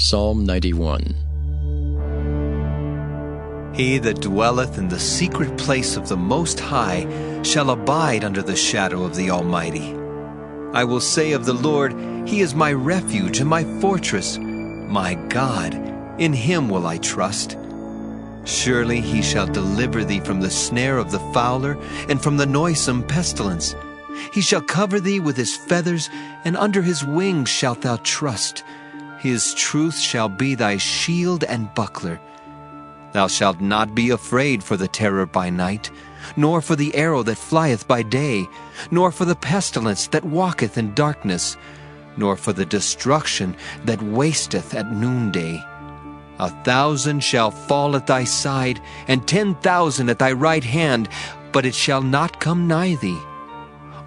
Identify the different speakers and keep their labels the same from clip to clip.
Speaker 1: Psalm 91.
Speaker 2: He that dwelleth in the secret place of the Most High shall abide under the shadow of the Almighty. I will say of the Lord, He is my refuge and my fortress, my God, in Him will I trust. Surely He shall deliver thee from the snare of the fowler and from the noisome pestilence. He shall cover thee with His feathers, and under His wings shalt thou trust. His truth shall be thy shield and buckler. Thou shalt not be afraid for the terror by night, nor for the arrow that flieth by day, nor for the pestilence that walketh in darkness, nor for the destruction that wasteth at noonday. 1,000 shall fall at thy side, and 10,000 at thy right hand, but it shall not come nigh thee.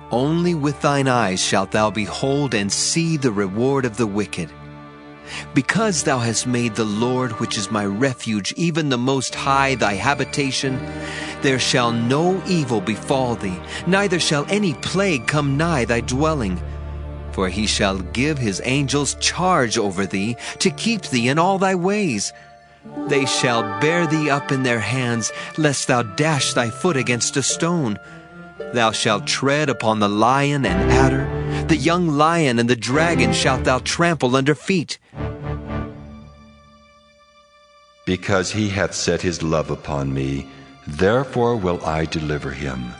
Speaker 2: Only with thine eyes shalt thou behold and see the reward of the wicked. Because thou hast made the Lord, which is my refuge, even the Most High, thy habitation, there shall no evil befall thee, neither shall any plague come nigh thy dwelling. For He shall give His angels charge over thee, to keep thee in all thy ways. They shall bear thee up in their hands, lest thou dash thy foot against a stone. Thou shalt tread upon the lion and adder, the young lion and the dragon shalt thou trample under feet.
Speaker 3: Because He hath set His love upon me, therefore will I deliver him.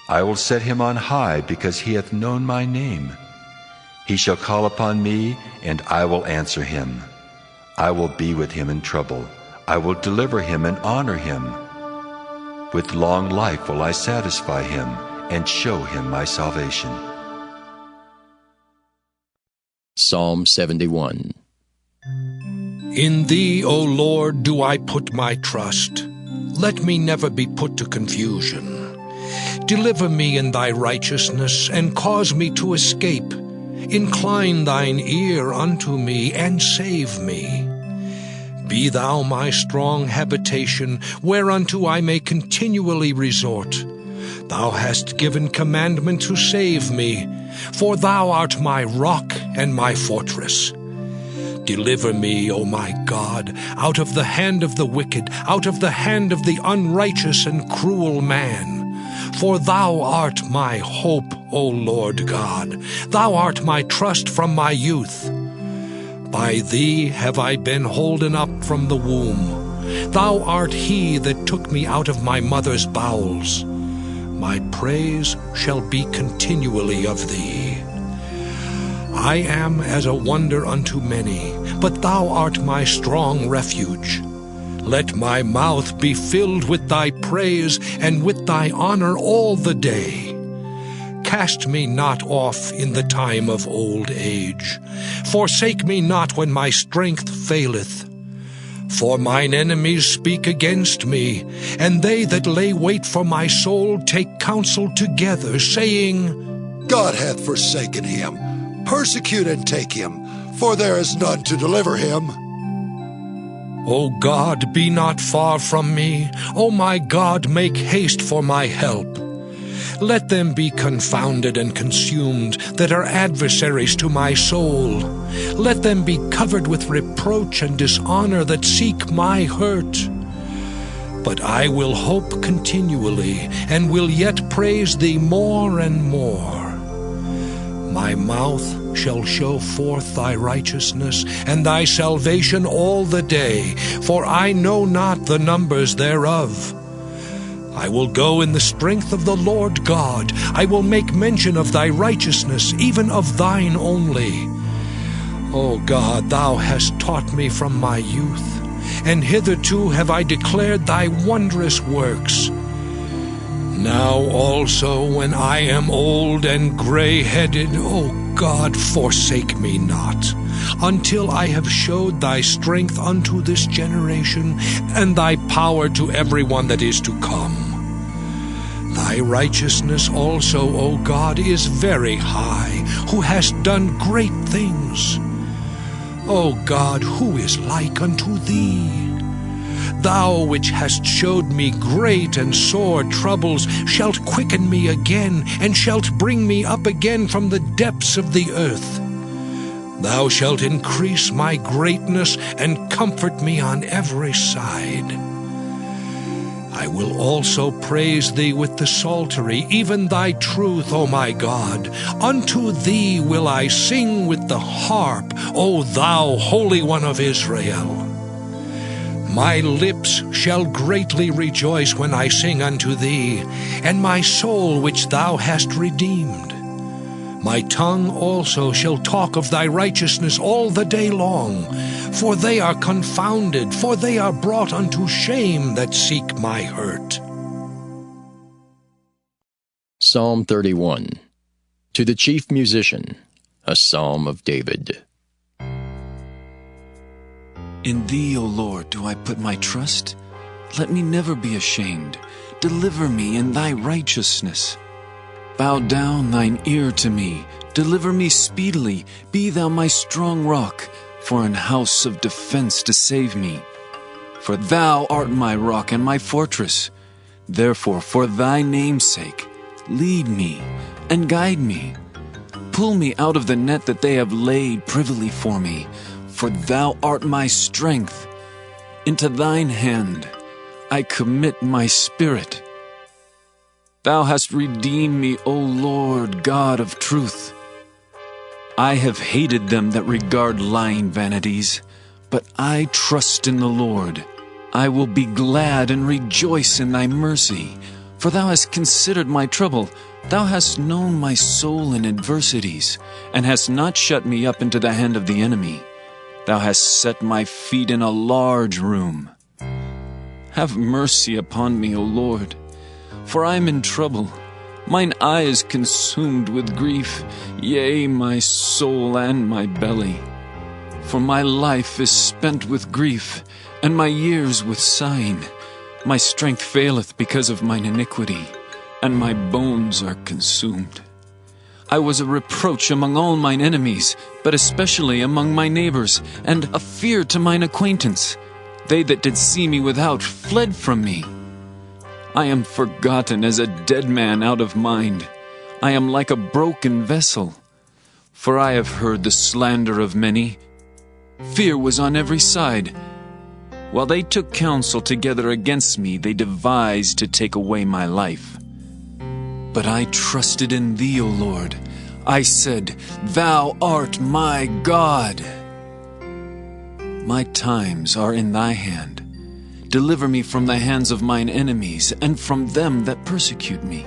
Speaker 3: I will set him on high, because he hath known my name. He shall call upon me, and I will answer him. I will be with him in trouble. I will deliver him and honor him. With long life will I satisfy him, and show him my salvation.
Speaker 1: Psalm 71.
Speaker 4: In Thee, O Lord, do I put my trust. Let me never be put to confusion. Deliver me in Thy righteousness, and cause me to escape. Incline Thine ear unto me, and save me. Be Thou my strong habitation, whereunto I may continually resort. Thou hast given commandment to save me, for Thou art my rock and my fortress. Deliver me, O my God, out of the hand of the wicked, out of the hand of the unrighteous and cruel man. For Thou art my hope, O Lord God. Thou art my trust from my youth. By Thee have I been holden up from the womb. Thou art He that took me out of my mother's bowels. My praise shall be continually of Thee. I am as a wonder unto many, but Thou art my strong refuge. Let my mouth be filled with Thy praise, and with Thy honor all the day. Cast me not off in the time of old age. Forsake me not when my strength faileth. For mine enemies speak against me, and they that lay wait for my soul take counsel together, saying,
Speaker 5: God hath forsaken him. Persecute and take him, for there is none to deliver him.
Speaker 4: O God, be not far from me. O my God, make haste for my help. Let them be confounded and consumed that are adversaries to my soul. Let them be covered with reproach and dishonor that seek my hurt. But I will hope continually, and will yet praise Thee more and more. My mouth shall show forth Thy righteousness, and Thy salvation all the day, for I know not the numbers thereof. I will go in the strength of the Lord God. I will make mention of Thy righteousness, even of Thine only. O God, Thou hast taught me from my youth, and hitherto have I declared Thy wondrous works. Now also, when I am old and gray-headed, O God, forsake me not, until I have showed Thy strength unto this generation, and Thy power to everyone that is to come. Thy righteousness also, O God, is very high, who hast done great things. O God, who is like unto Thee? Thou which hast showed me great and sore troubles shalt quicken me again, and shalt bring me up again from the depths of the earth. Thou shalt increase my greatness and comfort me on every side. I will also praise thee with the psaltery, even thy truth, O my God. Unto thee will I sing with the harp, O thou Holy One of Israel. My lips shall greatly rejoice when I sing unto thee, and my soul which thou hast redeemed. My tongue also shall talk of thy righteousness all the day long, for they are confounded, for they are brought unto shame that seek my hurt.
Speaker 1: Psalm 31. To the chief musician, a psalm of David.
Speaker 6: In thee, O Lord, do I put my trust. Let me never be ashamed. Deliver me in thy righteousness. Bow down thine ear to me. Deliver me speedily. Be thou my strong rock, for an house of defense to save me. For thou art my rock and my fortress. Therefore, for thy name's sake, lead me and guide me. Pull me out of the net that they have laid privily for me. For thou art my strength. Into thine hand I commit my spirit. Thou hast redeemed me, O Lord, God of truth. I have hated them that regard lying vanities, but I trust in the Lord. I will be glad and rejoice in thy mercy, for thou hast considered my trouble. Thou hast known my soul in adversities, and hast not shut me up into the hand of the enemy. Thou hast set my feet in a large room. Have mercy upon me, O Lord, for I am in trouble. Mine eye is consumed with grief, yea, my soul and my belly. For my life is spent with grief, and my years with sighing. My strength faileth because of mine iniquity, and my bones are consumed. I was a reproach among all mine enemies, but especially among my neighbors, and a fear to mine acquaintance. They that did see me without fled from me. I am forgotten as a dead man out of mind. I am like a broken vessel. For I have heard the slander of many. Fear was on every side. While they took counsel together against me, they devised to take away my life. But I trusted in thee, O Lord. I said, Thou art my God. My times are in thy hand. Deliver me from the hands of mine enemies, and from them that persecute me.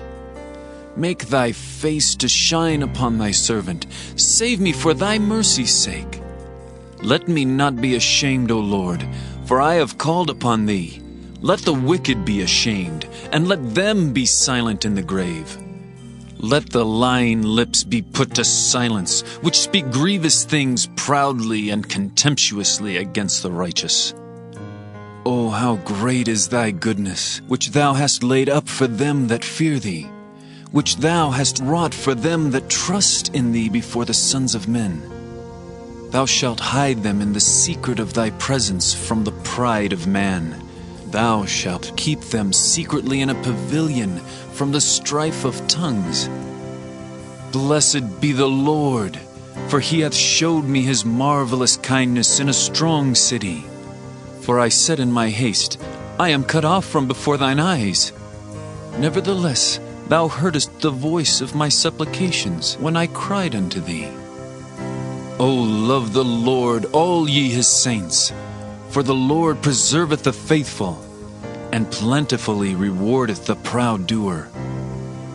Speaker 6: Make thy face to shine upon thy servant. Save me for thy mercy's sake. Let me not be ashamed, O Lord, for I have called upon thee. Let the wicked be ashamed, and let them be silent in the grave. Let the lying lips be put to silence, which speak grievous things proudly and contemptuously against the righteous. O how great is thy goodness, which thou hast laid up for them that fear thee, which thou hast wrought for them that trust in thee before the sons of men. Thou shalt hide them in the secret of thy presence from the pride of man. Thou shalt keep them secretly in a pavilion from the strife of tongues. Blessed be the Lord, for he hath showed me his marvelous kindness in a strong city. For I said in my haste, I am cut off from before thine eyes. Nevertheless, thou heardest the voice of my supplications when I cried unto thee. O love the Lord, all ye his saints, for the Lord preserveth the faithful, and plentifully rewardeth the proud doer.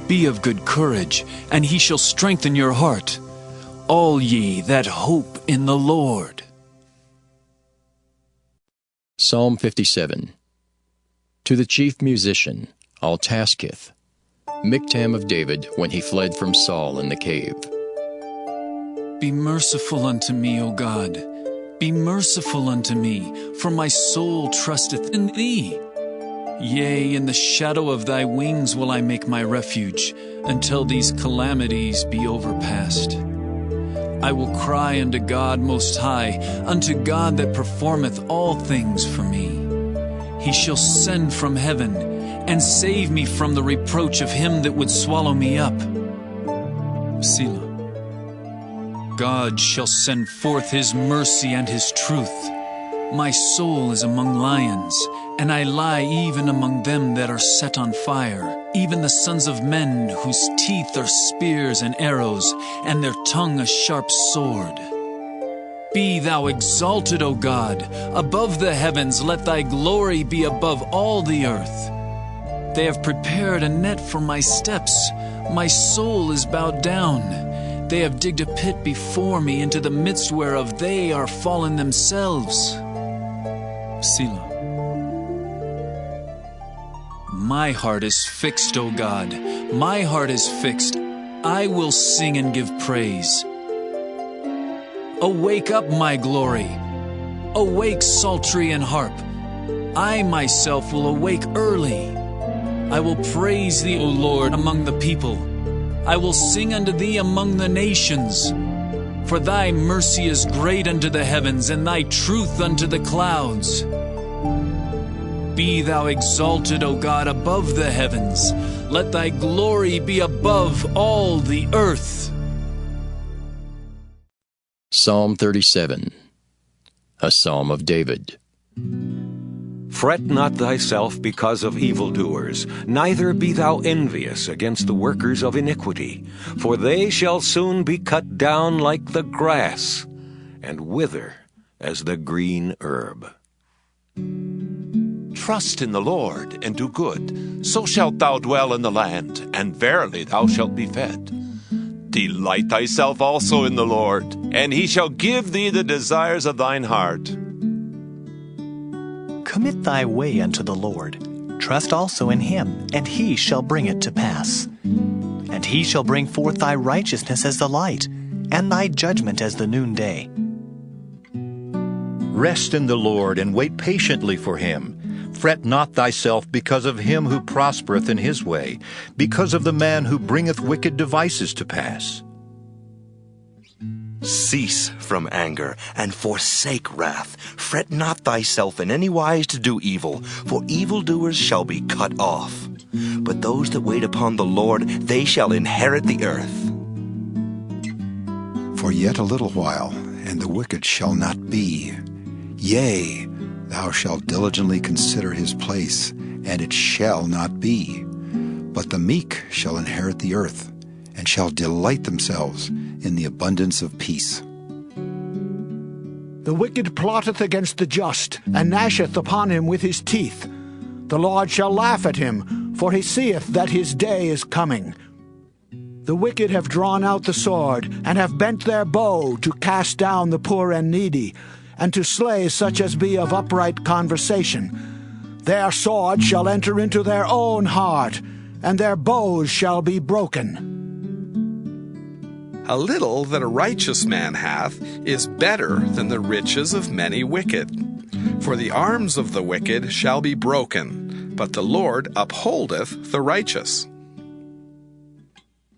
Speaker 6: Be of good courage, and he shall strengthen your heart, all ye that hope in the Lord.
Speaker 1: Psalm 57. To the chief musician, Altaskith, Miktam of David, when he fled from Saul in the cave.
Speaker 6: Be merciful unto me, O God. Be merciful unto me, for my soul trusteth in thee. Yea, in the shadow of thy wings will I make my refuge, until these calamities be overpast. I will cry unto God Most High, unto God that performeth all things for me. He shall send from heaven, and save me from the reproach of him that would swallow me up. Selah. God shall send forth his mercy and his truth. My soul is among lions, and I lie even among them that are set on fire, even the sons of men whose teeth are spears and arrows, and their tongue a sharp sword. Be thou exalted, O God, above the heavens. Let thy glory be above all the earth. They have prepared a net for my steps. My soul is bowed down. They have digged a pit before me, into the midst whereof they are fallen themselves. Selah. My heart is fixed, O God. My heart is fixed. I will sing and give praise. Awake up, my glory. Awake, psaltery and harp. I myself will awake early. I will praise thee, O Lord, among the people. I will sing unto thee among the nations. For thy mercy is great unto the heavens, and thy truth unto the clouds. Be thou exalted, O God, above the heavens. Let thy glory be above all the earth.
Speaker 1: Psalm 37, a psalm of David.
Speaker 7: Fret not thyself because of evildoers, neither be thou envious against the workers of iniquity, for they shall soon be cut down like the grass, and wither as the green herb.
Speaker 8: Trust in the Lord, and do good, so shalt thou dwell in the land, and verily thou shalt be fed. Delight thyself also in the Lord, and he shall give thee the desires of thine heart.
Speaker 9: Commit thy way unto the Lord. Trust also in him, and he shall bring it to pass. And he shall bring forth thy righteousness as the light, and thy judgment as the noonday.
Speaker 10: Rest in the Lord, and wait patiently for him. Fret not thyself because of him who prospereth in his way, because of the man who bringeth wicked devices to pass.
Speaker 11: Cease from anger, and forsake wrath. Fret not thyself in any wise to do evil, for evildoers shall be cut off. But those that wait upon the Lord, they shall inherit the earth.
Speaker 5: For yet a little while, and the wicked shall not be. Yea, thou shalt diligently consider his place, and it shall not be. But the meek shall inherit the earth, and shall delight themselves in the abundance of peace.
Speaker 12: The wicked plotteth against the just, and gnasheth upon him with his teeth. The Lord shall laugh at him, for he seeth that his day is coming. The wicked have drawn out the sword, and have bent their bow to cast down the poor and needy, and to slay such as be of upright conversation. Their sword shall enter into their own heart, and their bows shall be broken.
Speaker 13: A little that a righteous man hath is better than the riches of many wicked. For the arms of the wicked shall be broken, but the Lord upholdeth the righteous.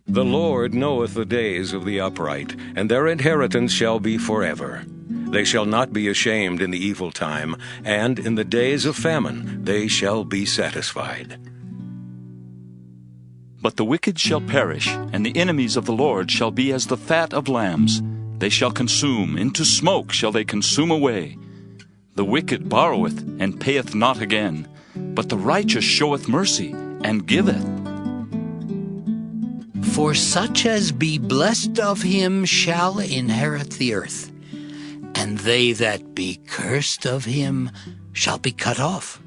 Speaker 7: The Lord knoweth the days of the upright, and their inheritance shall be forever. They shall not be ashamed in the evil time, and in the days of famine they shall be satisfied.
Speaker 14: But the wicked shall perish, and the enemies of the Lord shall be as the fat of lambs. They shall consume, into smoke shall they consume away. The wicked borroweth, and payeth not again, but the righteous showeth mercy, and giveth.
Speaker 15: For such as be blessed of him shall inherit the earth, and they that be cursed of him shall be cut off.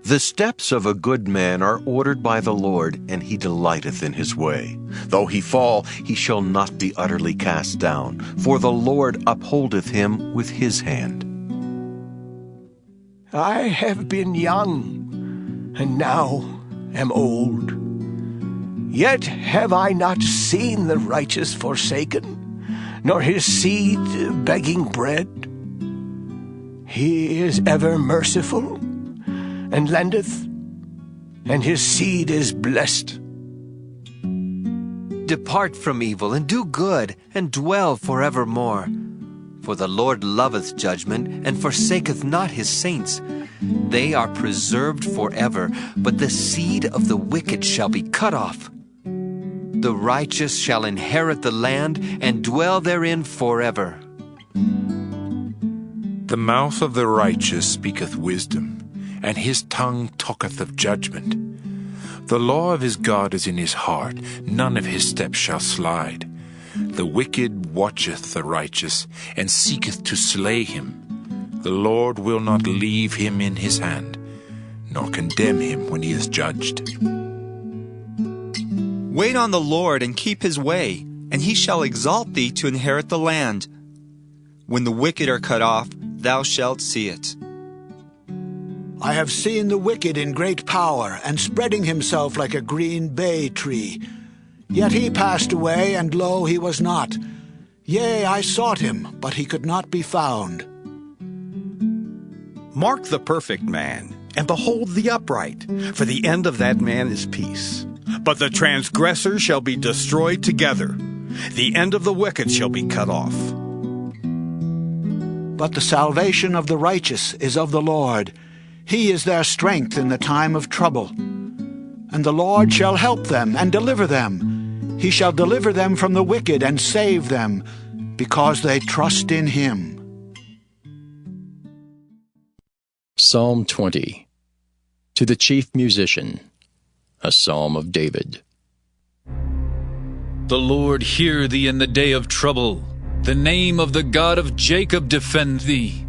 Speaker 11: The steps of a good man are ordered by the Lord, and he delighteth in his way. Though he fall, he shall not be utterly cast down, for the Lord upholdeth him with his hand.
Speaker 16: I have been young, and now am old. Yet have I not seen the righteous forsaken, nor his seed begging bread. He is ever merciful, and lendeth, and his seed is blessed.
Speaker 2: Depart from evil, and do good, and dwell forevermore. For the Lord loveth judgment, and forsaketh not his saints. They are preserved forever, but the seed of the wicked shall be cut off. The righteous shall inherit the land and dwell therein forever.
Speaker 17: The mouth of the righteous speaketh wisdom, and his tongue talketh of judgment. The law of his God is in his heart, none of his steps shall slide. The wicked watcheth the righteous, and seeketh to slay him. The Lord will not leave him in his hand, nor condemn him when he is judged.
Speaker 18: Wait on the Lord and keep his way, and he shall exalt thee to inherit the land. When the wicked are cut off, thou shalt see it.
Speaker 12: I have seen the wicked in great power, and spreading himself like a green bay tree. Yet he passed away, and lo, he was not. Yea, I sought him, but he could not be found.
Speaker 19: Mark the perfect man, and behold the upright, for the end of that man is peace. But the transgressors shall be destroyed together. The end of the wicked shall be cut off.
Speaker 12: But the salvation of the righteous is of the Lord. He is their strength in the time of trouble. And the Lord shall help them and deliver them. He shall deliver them from the wicked and save them, because they trust in him.
Speaker 1: Psalm 20. To the chief musician, a psalm of David.
Speaker 6: The Lord hear thee in the day of trouble. The name of the God of Jacob defend thee.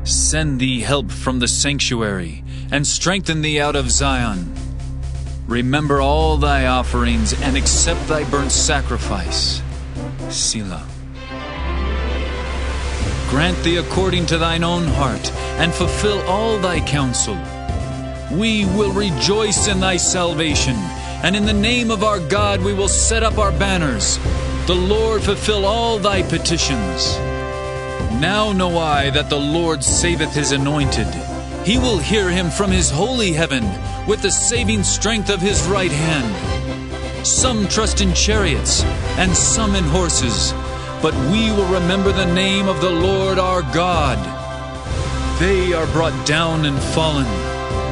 Speaker 6: Send thee help from the sanctuary, and strengthen thee out of Zion. Remember all thy offerings, and accept thy burnt sacrifice. Selah. Grant thee according to thine own heart, and fulfill all thy counsel. We will rejoice in thy salvation, and in the name of our God we will set up our banners. The Lord fulfill all thy petitions. Now know I that the Lord saveth his anointed. He will hear him from his holy heaven, with the saving strength of his right hand. Some trust in chariots, and some in horses, but we will remember the name of the Lord our God. They are brought down and fallen,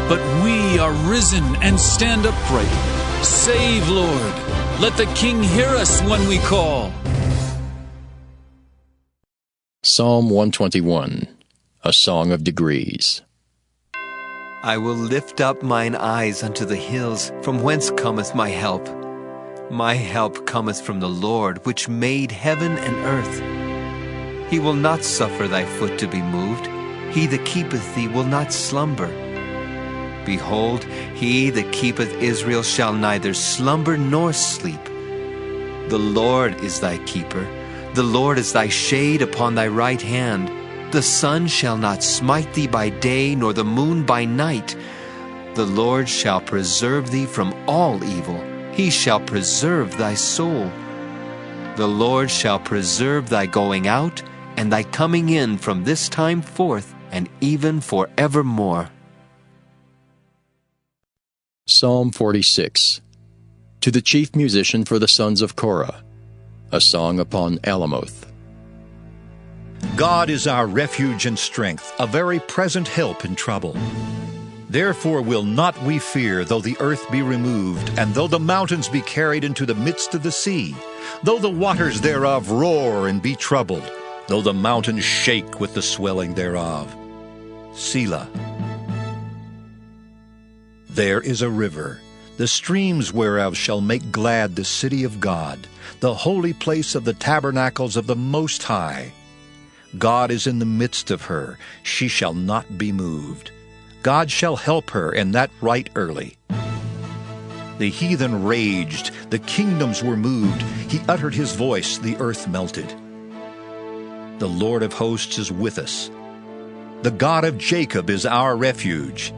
Speaker 6: but we are risen and stand upright. Save, Lord. Let the King hear us when we call.
Speaker 1: Psalm 121, a song of degrees.
Speaker 2: I will lift up mine eyes unto the hills, from whence cometh my help. My help cometh from the Lord, which made heaven and earth. He will not suffer thy foot to be moved. He that keepeth thee will not slumber. Behold, he that keepeth Israel shall neither slumber nor sleep. The Lord is thy keeper. The Lord is thy shade upon thy right hand. The sun shall not smite thee by day, nor the moon by night. The Lord shall preserve thee from all evil. He shall preserve thy soul. The Lord shall preserve thy going out and thy coming in from this time forth and even forevermore.
Speaker 1: Psalm 46. To the chief musician for the sons of Korah, a song upon Alamoth.
Speaker 10: God is our refuge and strength, a very present help in trouble. Therefore will not we fear, though the earth be removed, and though the mountains be carried into the midst of the sea, though the waters thereof roar and be troubled, though the mountains shake with the swelling thereof. Selah. There is a river, the streams whereof shall make glad the city of God, the holy place of the tabernacles of the Most High. God is in the midst of her, she shall not be moved. God shall help her, and that right early. The heathen raged, the kingdoms were moved. He uttered his voice, the earth melted. The Lord of hosts is with us. The God of Jacob is our refuge.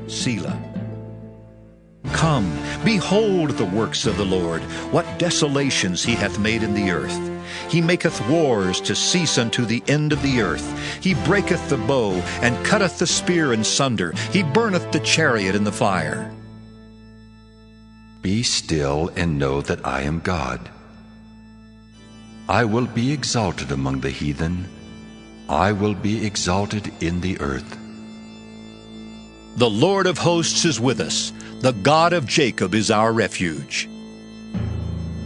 Speaker 10: Selah. Come, behold the works of the Lord, what desolations he hath made in the earth. He maketh wars to cease unto the end of the earth. He breaketh the bow, and cutteth the spear in sunder. He burneth the chariot in the fire.
Speaker 3: Be still and know that I am God. I will be exalted among the heathen. I will be exalted in the earth.
Speaker 10: The Lord of hosts is with us. The God of Jacob is our refuge.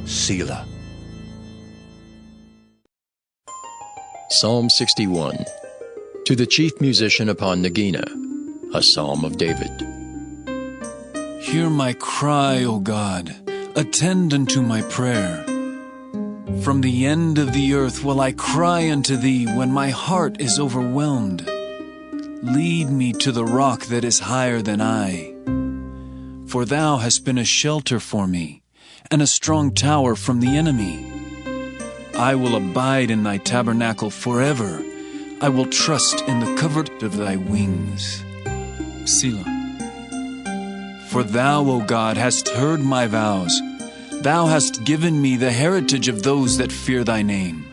Speaker 10: Selah.
Speaker 1: Psalm 61. To the chief musician upon Nagina, a psalm of David.
Speaker 6: Hear my cry, O God. Attend unto my prayer. From the end of the earth will I cry unto thee when my heart is overwhelmed. Lead me to the rock that is higher than I. For thou hast been a shelter for me, and a strong tower from the enemy. I will abide in thy tabernacle forever. I will trust in the covert of thy wings. Selah. For thou, O God, hast heard my vows. Thou hast given me the heritage of those that fear thy name.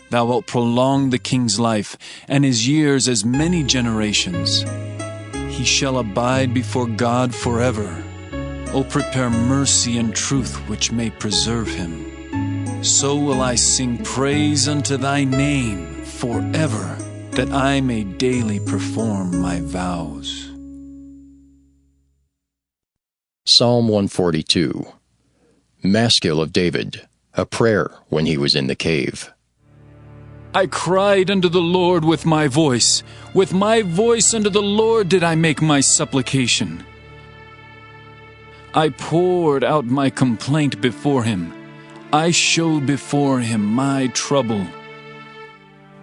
Speaker 6: Thou wilt prolong the king's life, and his years as many generations. He shall abide before God forever. O prepare mercy and truth which may preserve him. So will I sing praise unto thy name forever, that I may daily perform my vows.
Speaker 1: Psalm 142. Maskil of David, a prayer when he was in the cave.
Speaker 6: I cried unto the Lord with my voice. With my voice unto the Lord did I make my supplication. I poured out my complaint before him. I showed before him my trouble.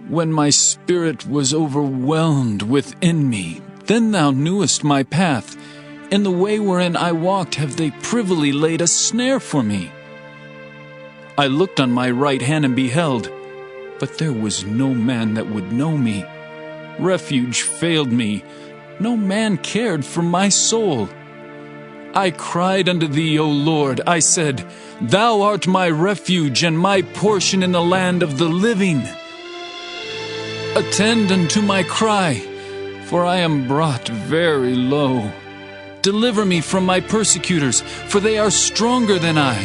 Speaker 6: When my spirit was overwhelmed within me, then thou knewest my path. In the way wherein I walked have they privily laid a snare for me. I looked on my right hand and beheld, but there was no man that would know me. Refuge failed me. No man cared for my soul. I cried unto thee, O Lord. I said, Thou art my refuge and my portion in the land of the living. Attend unto my cry, for I am brought very low. Deliver me from my persecutors, for they are stronger than I.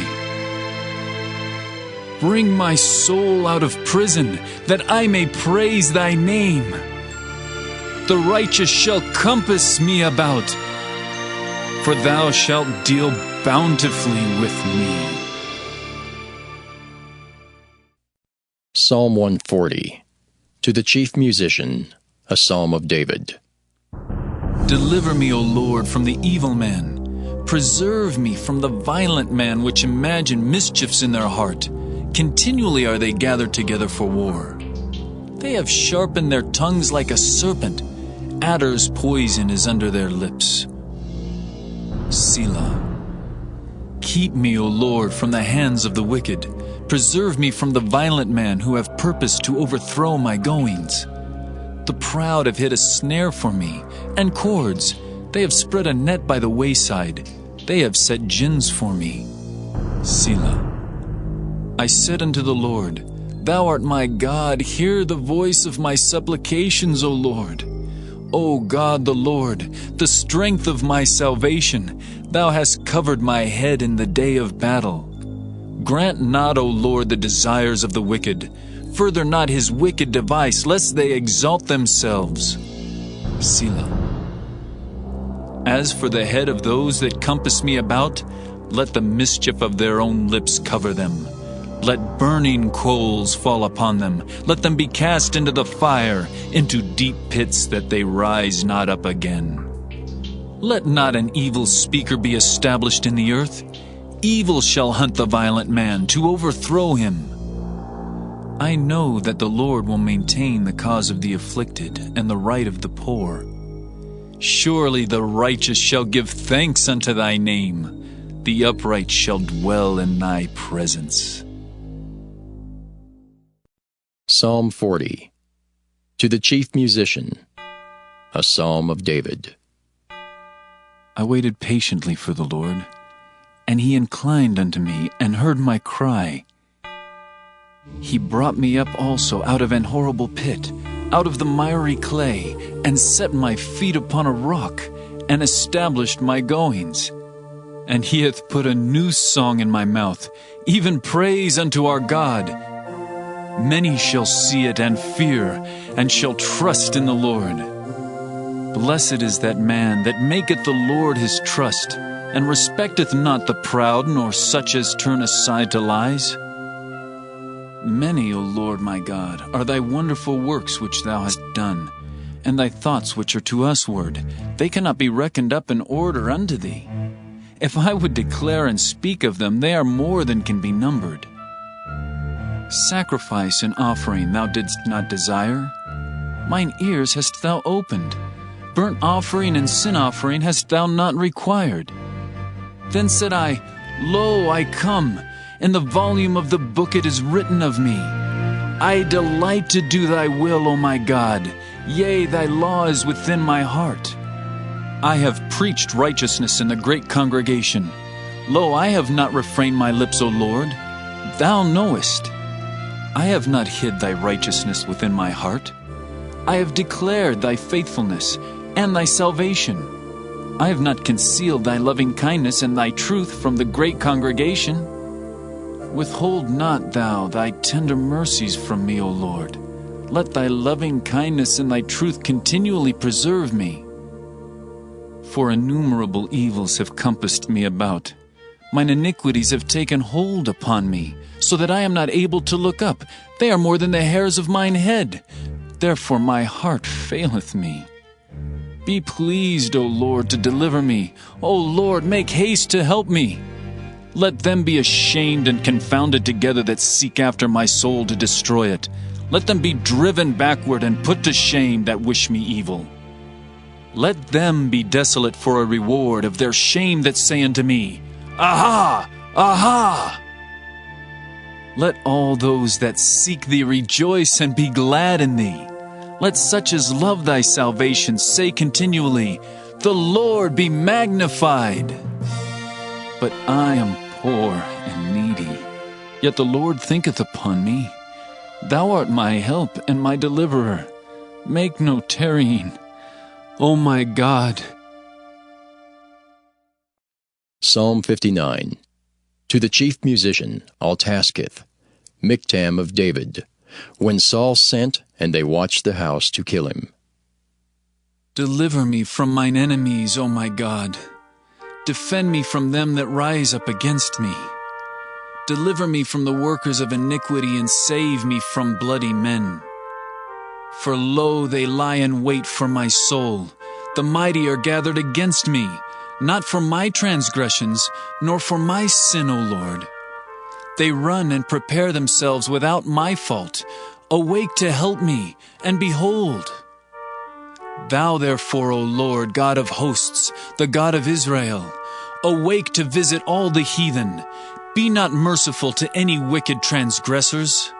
Speaker 6: Bring my soul out of prison, that I may praise thy name. The righteous shall compass me about, for thou shalt deal bountifully with me.
Speaker 1: Psalm 140. To the chief musician, a psalm of David.
Speaker 6: Deliver me, O Lord, from the evil man. Preserve me from the violent man which imagine mischiefs in their heart. Continually are they gathered together for war. They have sharpened their tongues like a serpent. Adder's poison is under their lips. Selah. Keep me, O Lord, from the hands of the wicked. Preserve me from the violent man who have purposed to overthrow my goings. The proud have hid a snare for me, and cords. They have spread a net by the wayside. They have set gins for me. Selah. I said unto the Lord, Thou art my God, hear the voice of my supplications, O Lord. O God the Lord, the strength of my salvation, Thou hast covered my head in the day of battle. Grant not, O Lord, the desires of the wicked. Further not his wicked device, lest they exalt themselves. Selah. As for the head of those that compass me about, let the mischief of their own lips cover them. Let burning coals fall upon them. Let them be cast into the fire, into deep pits, that they rise not up again. Let not an evil speaker be established in the earth. Evil shall hunt the violent man, to overthrow him. I know that the Lord will maintain the cause of the afflicted, and the right of the poor. Surely the righteous shall give thanks unto thy name. The upright shall dwell in thy presence.
Speaker 1: Psalm 40. To the chief musician, a psalm of David.
Speaker 6: I waited patiently for the Lord, and he inclined unto me, and heard my cry. He brought me up also out of an horrible pit, out of the miry clay, and set my feet upon a rock, and established my goings. And he hath put a new song in my mouth, even praise unto our God. Many shall see it and fear, and shall trust in the Lord. Blessed is that man that maketh the Lord his trust, and respecteth not the proud, nor such as turn aside to lies. Many, O Lord my God, are thy wonderful works which thou hast done, and thy thoughts which are to usward. They cannot be reckoned up in order unto thee. If I would declare and speak of them, they are more than can be numbered. Sacrifice and offering thou didst not desire. Mine ears hast thou opened. Burnt offering and sin offering hast thou not required. Then said I, Lo, I come. In the volume of the book it is written of me. I delight to do thy will, O my God. Yea, thy law is within my heart. I have preached righteousness in the great congregation. Lo, I have not refrained my lips, O Lord. Thou knowest. I have not hid thy righteousness within my heart. I have declared thy faithfulness and thy salvation. I have not concealed thy loving kindness and thy truth from the great congregation. Withhold not thou thy tender mercies from me, O Lord. Let thy loving kindness and thy truth continually preserve me. For innumerable evils have compassed me about. Mine iniquities have taken hold upon me, so that I am not able to look up. They are more than the hairs of mine head. Therefore my heart faileth me. Be pleased, O Lord, to deliver me. O Lord, make haste to help me. Let them be ashamed and confounded together that seek after my soul to destroy it. Let them be driven backward and put to shame that wish me evil. Let them be desolate for a reward of their shame that say unto me, Aha! Aha! Let all those that seek thee rejoice and be glad in thee. Let such as love thy salvation say continually, The Lord be magnified. But I am poor and needy, yet the Lord thinketh upon me. Thou art my help and my deliverer. Make no tarrying, O my God.
Speaker 1: Psalm 59. To the chief musician, Altasketh, Miktam of David, when Saul sent, and they watched the house to kill him.
Speaker 6: Deliver me from mine enemies, O my God. Defend me from them that rise up against me. Deliver me from the workers of iniquity, and save me from bloody men. For lo, they lie in wait for my soul. The mighty are gathered against me, not for my transgressions, nor for my sin, O Lord. They run and prepare themselves without my fault. Awake to help me, and behold. Thou therefore, O Lord, God of hosts, the God of Israel, awake to visit all the heathen. Be not merciful to any wicked transgressors.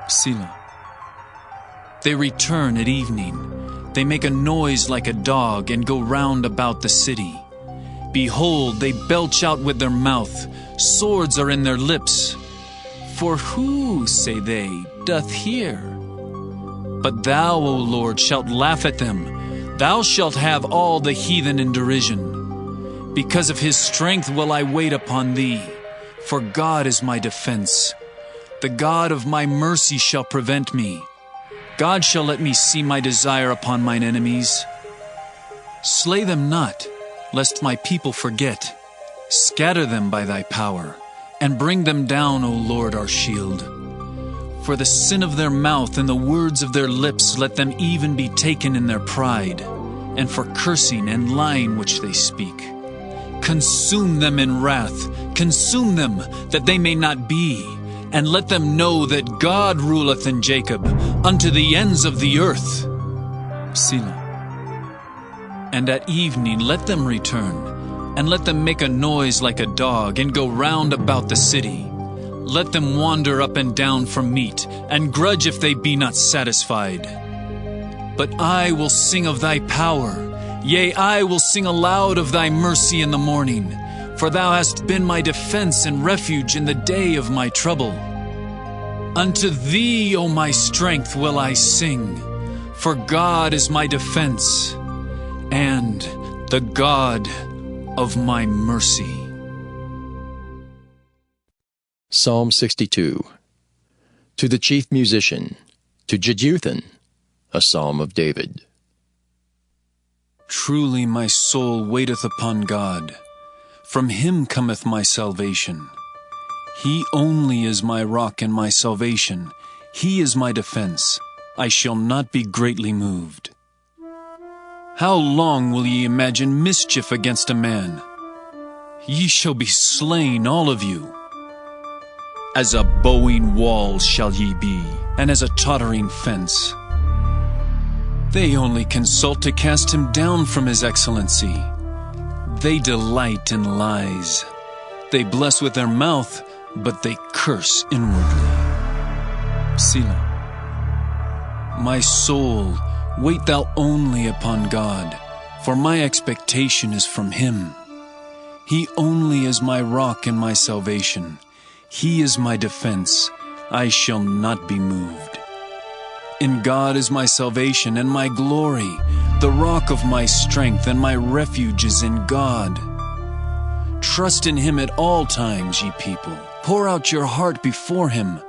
Speaker 6: Selah. They return at evening. They make a noise like a dog and go round about the city. Behold, they belch out with their mouth. Swords are in their lips. For who, say they, doth hear? But thou, O Lord, shalt laugh at them. Thou shalt have all the heathen in derision. Because of his strength will I wait upon thee, for God is my defense. The God of my mercy shall prevent me. God shall let me see my desire upon mine enemies. Slay them not, lest my people forget. Scatter them by thy power, and bring them down, O Lord, our shield. For the sin of their mouth and the words of their lips let them even be taken in their pride, and for cursing and lying which they speak. Consume them in wrath, consume them, that they may not be, and let them know that God ruleth in Jacob, unto the ends of the earth. Selah. And at evening let them return, and let them make a noise like a dog, and go round about the city. Let them wander up and down for meat, and grudge if they be not satisfied. But I will sing of thy power, yea, I will sing aloud of thy mercy in the morning, for thou hast been my defense and refuge in the day of my trouble. Unto thee, O my strength, will I sing, for God is my defense, and the God of my mercy.
Speaker 1: Psalm 62. To the chief musician, to Jeduthun, a psalm of David.
Speaker 6: Truly my soul waiteth upon God. From him cometh my salvation. He only is my rock and my salvation. He is my defense. I shall not be greatly moved. How long will ye imagine mischief against a man? Ye shall be slain, all of you. As a bowing wall shall ye be, and as a tottering fence. They only consult to cast him down from his excellency. They delight in lies. They bless with their mouth, but they curse inwardly. Selah. My soul, wait thou only upon God, for my expectation is from him. He only is my rock and my salvation. He is my defense. I shall not be moved. In God is my salvation and my glory. The rock of my strength and my refuge is in God. Trust in him at all times, ye people. Pour out your heart before him.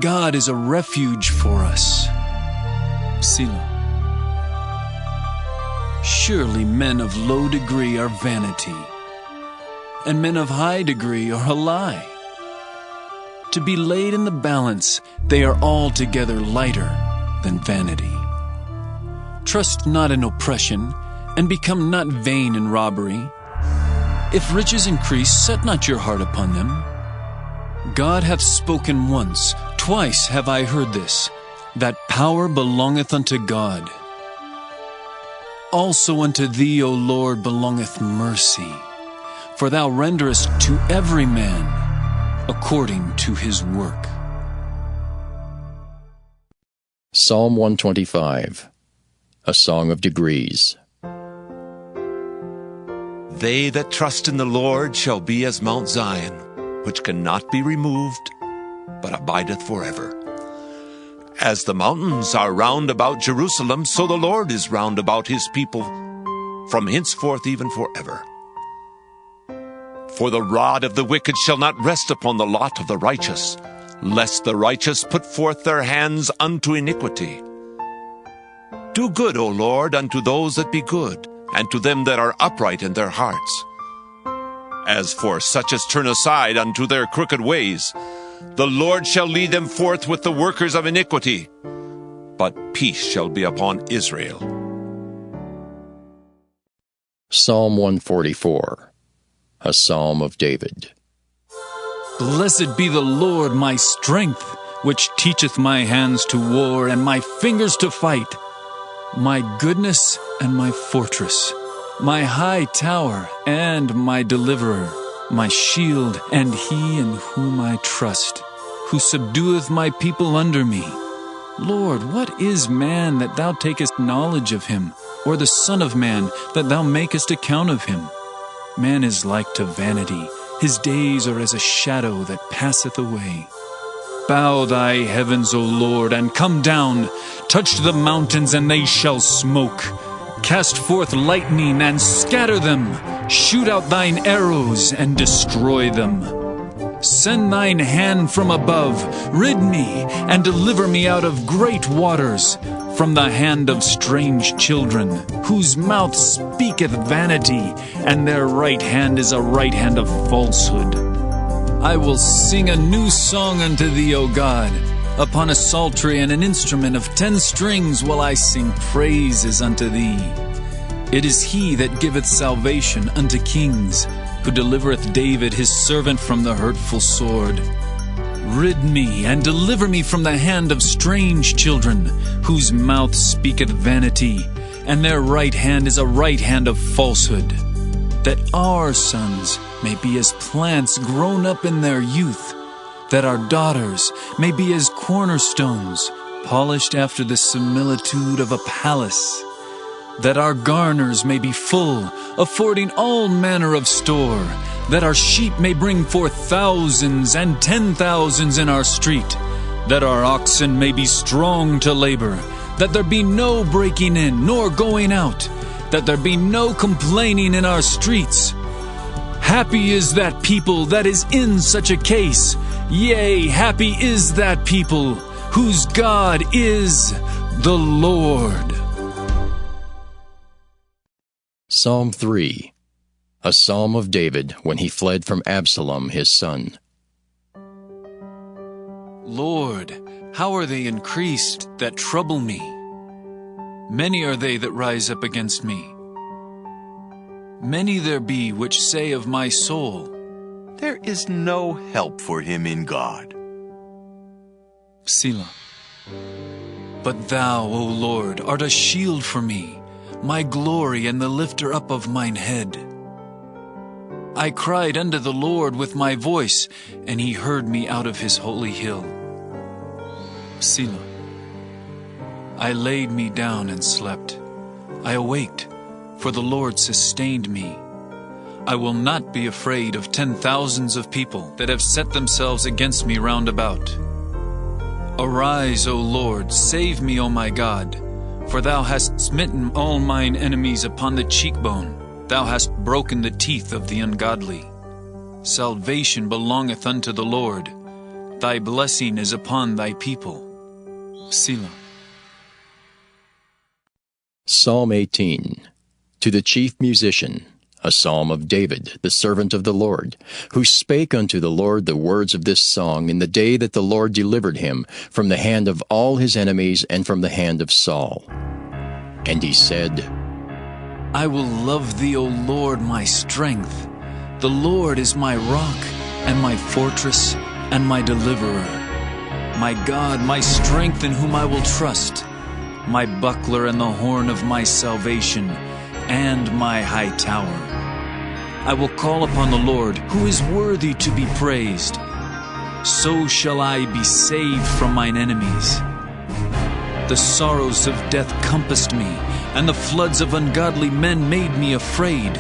Speaker 6: God is a refuge for us. Selah. Surely men of low degree are vanity, and men of high degree are a lie. To be laid in the balance, they are altogether lighter than vanity. Trust not in oppression, and become not vain in robbery. If riches increase, set not your heart upon them. God hath spoken once, twice have I heard this, that power belongeth unto God. Also unto thee, O Lord, belongeth mercy, for thou renderest to every man according to his work.
Speaker 1: Psalm 125, a song of degrees.
Speaker 8: They that trust in the Lord shall be as Mount Zion, which cannot be removed, but abideth forever. As the mountains are round about Jerusalem, so the Lord is round about his people, from henceforth even forever. For the rod of the wicked shall not rest upon the lot of the righteous, lest the righteous put forth their hands unto iniquity. Do good, O Lord, unto those that be good, and to them that are upright in their hearts. As for such as turn aside unto their crooked ways, the Lord shall lead them forth with the workers of iniquity, but peace shall be upon Israel.
Speaker 1: Psalm 144, a psalm of David.
Speaker 6: Blessed be the Lord my strength, which teacheth my hands to war and my fingers to fight, my goodness and my fortress, my high tower and my deliverer, my shield and he in whom I trust, who subdueth my people under me. Lord, what is man that thou takest knowledge of him, or the son of man that thou makest account of him? Man is like to vanity. His days are as a shadow that passeth away. Bow thy heavens, O Lord, and come down. Touch the mountains, and they shall smoke. Cast forth lightning, and scatter them. Shoot out thine arrows, and destroy them. Send thine hand from above. Rid me, and deliver me out of great waters, from the hand of strange children, whose mouth speaketh vanity, and their right hand is a right hand of falsehood. I will sing a new song unto thee, O God. Upon a psaltery and an instrument of 10 strings will I sing praises unto thee. It is he that giveth salvation unto kings, who delivereth David his servant from the hurtful sword. Rid me, and deliver me from the hand of strange children, whose mouth speaketh vanity, and their right hand is a right hand of falsehood, that our sons may be as plants grown up in their youth, that our daughters may be as cornerstones, polished after the similitude of a palace, that our garners may be full, affording all manner of store, that our sheep may bring forth thousands and 10,000s in our street, that our oxen may be strong to labor, that there be no breaking in nor going out, that there be no complaining in our streets. Happy is that people that is in such a case. Yea, happy is that people whose God is the Lord.
Speaker 1: Psalm 3, A psalm of David when he fled from Absalom his son.
Speaker 6: Lord, how are they increased that trouble me? Many are they that rise up against me. Many there be which say of my soul,
Speaker 11: There is no help for him in God.
Speaker 6: Selah. But thou, O Lord, art a shield for me, my glory and the lifter up of mine head. I cried unto the Lord with my voice, and he heard me out of his holy hill. Selah. I laid me down and slept. I awaked, for the Lord sustained me. I will not be afraid of 10,000s of people that have set themselves against me round about. Arise, O Lord, save me, O my God, for thou hast smitten all mine enemies upon the cheekbone. Thou hast broken the teeth of the ungodly. Salvation belongeth unto the Lord. Thy blessing is upon thy people. Selah.
Speaker 1: Psalm 18. To the chief musician, a psalm of David, the servant of the Lord, who spake unto the Lord the words of this song in the day that the Lord delivered him from the hand of all his enemies and from the hand of Saul. And he said,
Speaker 6: I will love thee, O Lord, my strength. The Lord is my rock and my fortress and my deliverer. My God, my strength in whom I will trust, my buckler and the horn of my salvation, and my high tower. I will call upon the Lord, who is worthy to be praised. So shall I be saved from mine enemies. The sorrows of death compassed me, and the floods of ungodly men made me afraid.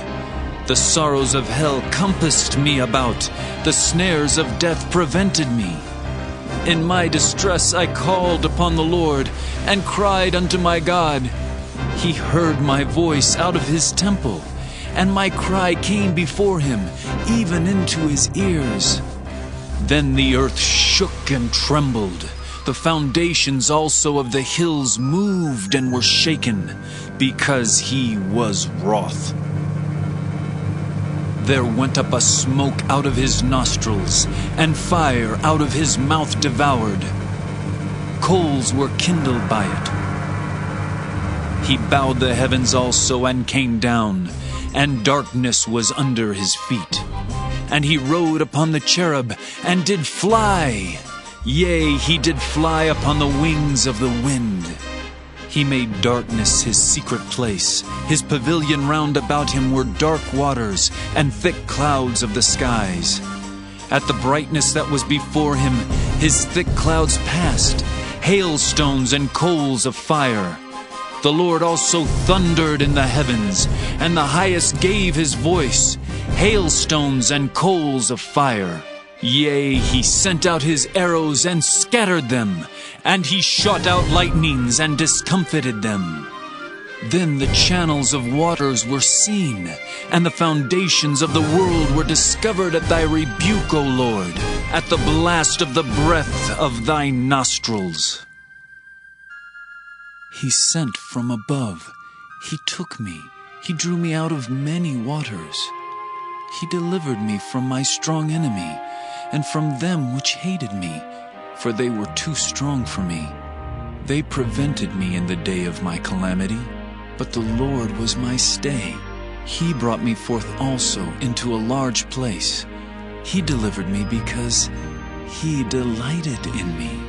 Speaker 6: The sorrows of hell compassed me about. The snares of death prevented me. In my distress I called upon the Lord, and cried unto my God. He heard my voice out of his temple, and my cry came before him, even into his ears. Then the earth shook and trembled. The foundations also of the hills moved and were shaken, because he was wroth. There went up a smoke out of his nostrils, and fire out of his mouth devoured. Coals were kindled by it. He bowed the heavens also and came down, and darkness was under his feet. And he rode upon the cherub, and did fly. Yea, he did fly upon the wings of the wind. He made darkness his secret place. His pavilion round about him were dark waters, and thick clouds of the skies. At the brightness that was before him, his thick clouds passed, hailstones and coals of fire. The Lord also thundered in the heavens, and the highest gave his voice, hailstones and coals of fire. Yea, he sent out his arrows and scattered them, and he shot out lightnings and discomfited them. Then the channels of waters were seen, and the foundations of the world were discovered at thy rebuke, O Lord, at the blast of the breath of thy nostrils. He sent from above. He took me. He drew me out of many waters. He delivered me from my strong enemy, and from them which hated me, for they were too strong for me. They prevented me in the day of my calamity, but the Lord was my stay. He brought me forth also into a large place. He delivered me because he delighted in me.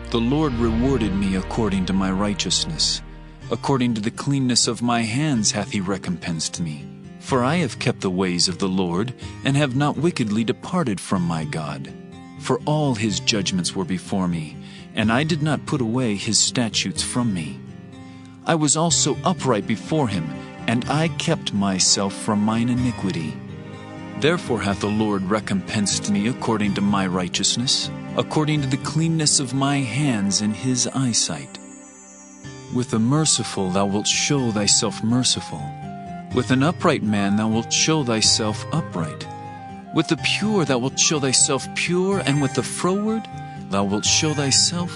Speaker 6: The Lord rewarded me according to my righteousness. According to the cleanness of my hands hath he recompensed me. For I have kept the ways of the Lord, and have not wickedly departed from my God. For all his judgments were before me, and I did not put away his statutes from me. I was also upright before him, and I kept myself from mine iniquity. Therefore hath the Lord recompensed me according to my righteousness, according to the cleanness of my hands in his eyesight. With the merciful thou wilt show thyself merciful. With an upright man thou wilt show thyself upright. With the pure thou wilt show thyself pure, and with the froward thou wilt show thyself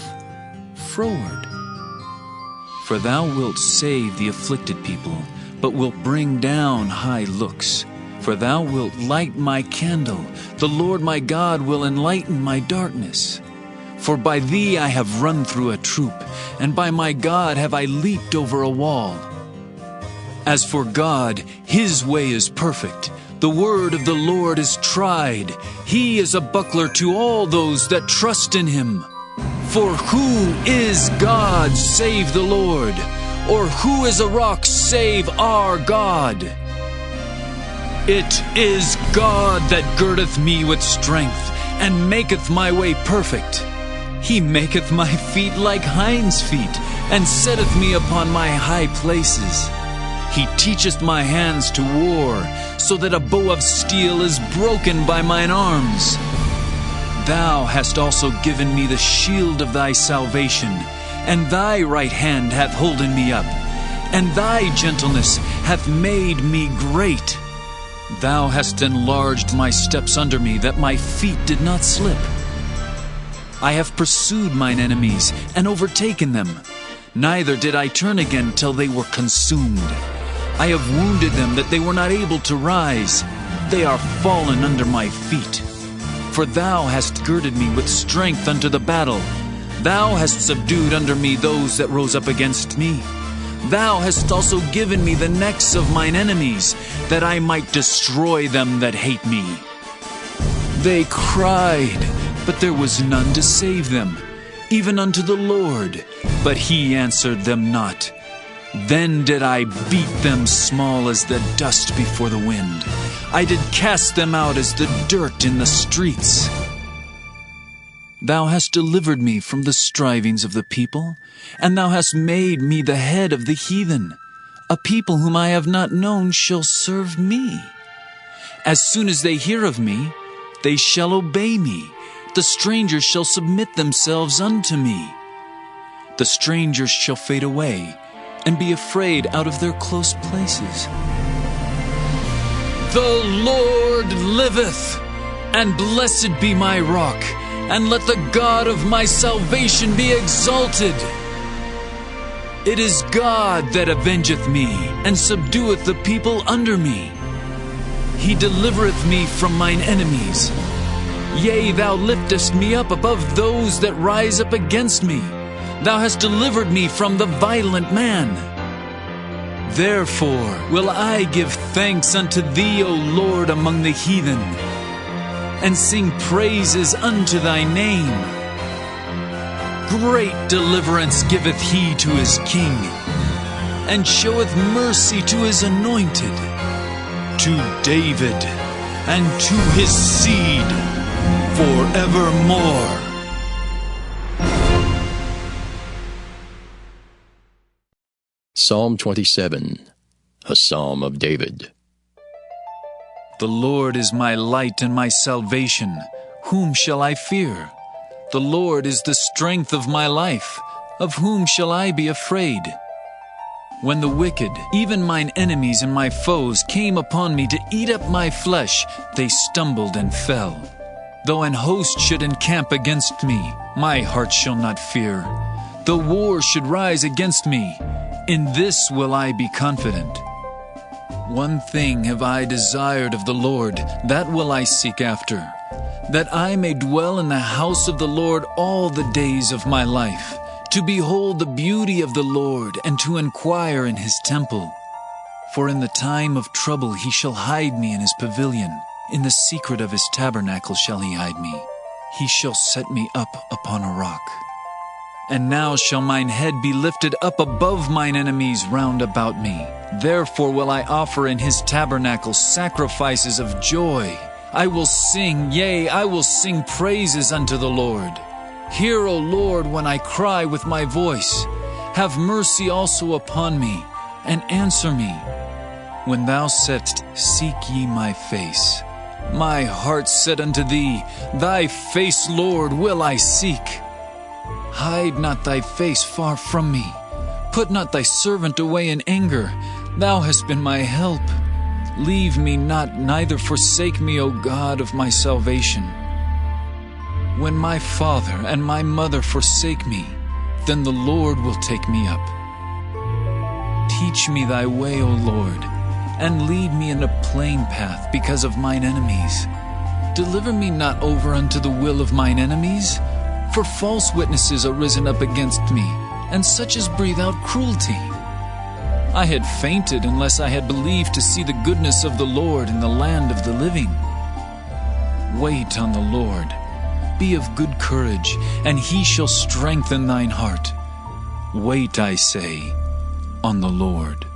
Speaker 6: froward. For thou wilt save the afflicted people, but wilt bring down high looks. For thou wilt light my candle, the Lord my God will enlighten my darkness. For by thee I have run through a troop, and by my God have I leaped over a wall. As for God, his way is perfect. The word of the Lord is tried. He is a buckler to all those that trust in him. For who is God save the Lord? Or who is a rock save our God? It is God that girdeth me with strength, and maketh my way perfect. He maketh my feet like hinds' feet, and setteth me upon my high places. He teacheth my hands to war, so that a bow of steel is broken by mine arms. Thou hast also given me the shield of thy salvation, and thy right hand hath holden me up, and thy gentleness hath made me great. Thou hast enlarged my steps under me, that my feet did not slip. I have pursued mine enemies, and overtaken them. Neither did I turn again till they were consumed. I have wounded them, that they were not able to rise. They are fallen under my feet. For thou hast girded me with strength unto the battle. Thou hast subdued under me those that rose up against me. Thou hast also given me the necks of mine enemies, that I might destroy them that hate me. They cried, but there was none to save them, even unto the Lord, but he answered them not. Then did I beat them small as the dust before the wind. I did cast them out as the dirt in the streets. Thou hast delivered me from the strivings of the people, and thou hast made me the head of the heathen. A people whom I have not known shall serve me. As soon as they hear of me, they shall obey me. The strangers shall submit themselves unto me. The strangers shall fade away, and be afraid out of their close places. The Lord liveth, and blessed be my rock, and let the God of my salvation be exalted. It is God that avengeth me, and subdueth the people under me. He delivereth me from mine enemies. Yea, thou liftest me up above those that rise up against me. Thou hast delivered me from the violent man. Therefore will I give thanks unto thee, O Lord, among the heathen, and sing praises unto thy name. Great deliverance giveth he to his king, and showeth mercy to his anointed, to David, and to his seed forevermore.
Speaker 1: Psalm 27, a psalm of David.
Speaker 6: The Lord is my light and my salvation. Whom shall I fear? The Lord is the strength of my life. Of whom shall I be afraid? When the wicked, even mine enemies and my foes, came upon me to eat up my flesh, they stumbled and fell. Though an host should encamp against me, my heart shall not fear. Though war should rise against me, in this will I be confident. One thing have I desired of the Lord, that will I seek after, that I may dwell in the house of the Lord all the days of my life, to behold the beauty of the Lord, and to inquire in his temple. For in the time of trouble he shall hide me in his pavilion. In the secret of his tabernacle shall he hide me. He shall set me up upon a rock. And now shall mine head be lifted up above mine enemies round about me. Therefore will I offer in his tabernacle sacrifices of joy. I will sing, yea, I will sing praises unto the Lord. Hear, O Lord, when I cry with my voice. Have mercy also upon me, and answer me. When thou saidst, seek ye my face, my heart said unto thee, thy face, Lord, will I seek. Hide not thy face far from me. Put not thy servant away in anger. Thou hast been my help. Leave me not, neither forsake me, O God of my salvation. When my father and my mother forsake me, then the Lord will take me up. Teach me thy way, O Lord, and lead me in a plain path because of mine enemies. Deliver me not over unto the will of mine enemies, for false witnesses are risen up against me, and such as breathe out cruelty. I had fainted unless I had believed to see the goodness of the Lord in the land of the living. Wait on the Lord. Be of good courage, and he shall strengthen thine heart. Wait, I say, on the Lord.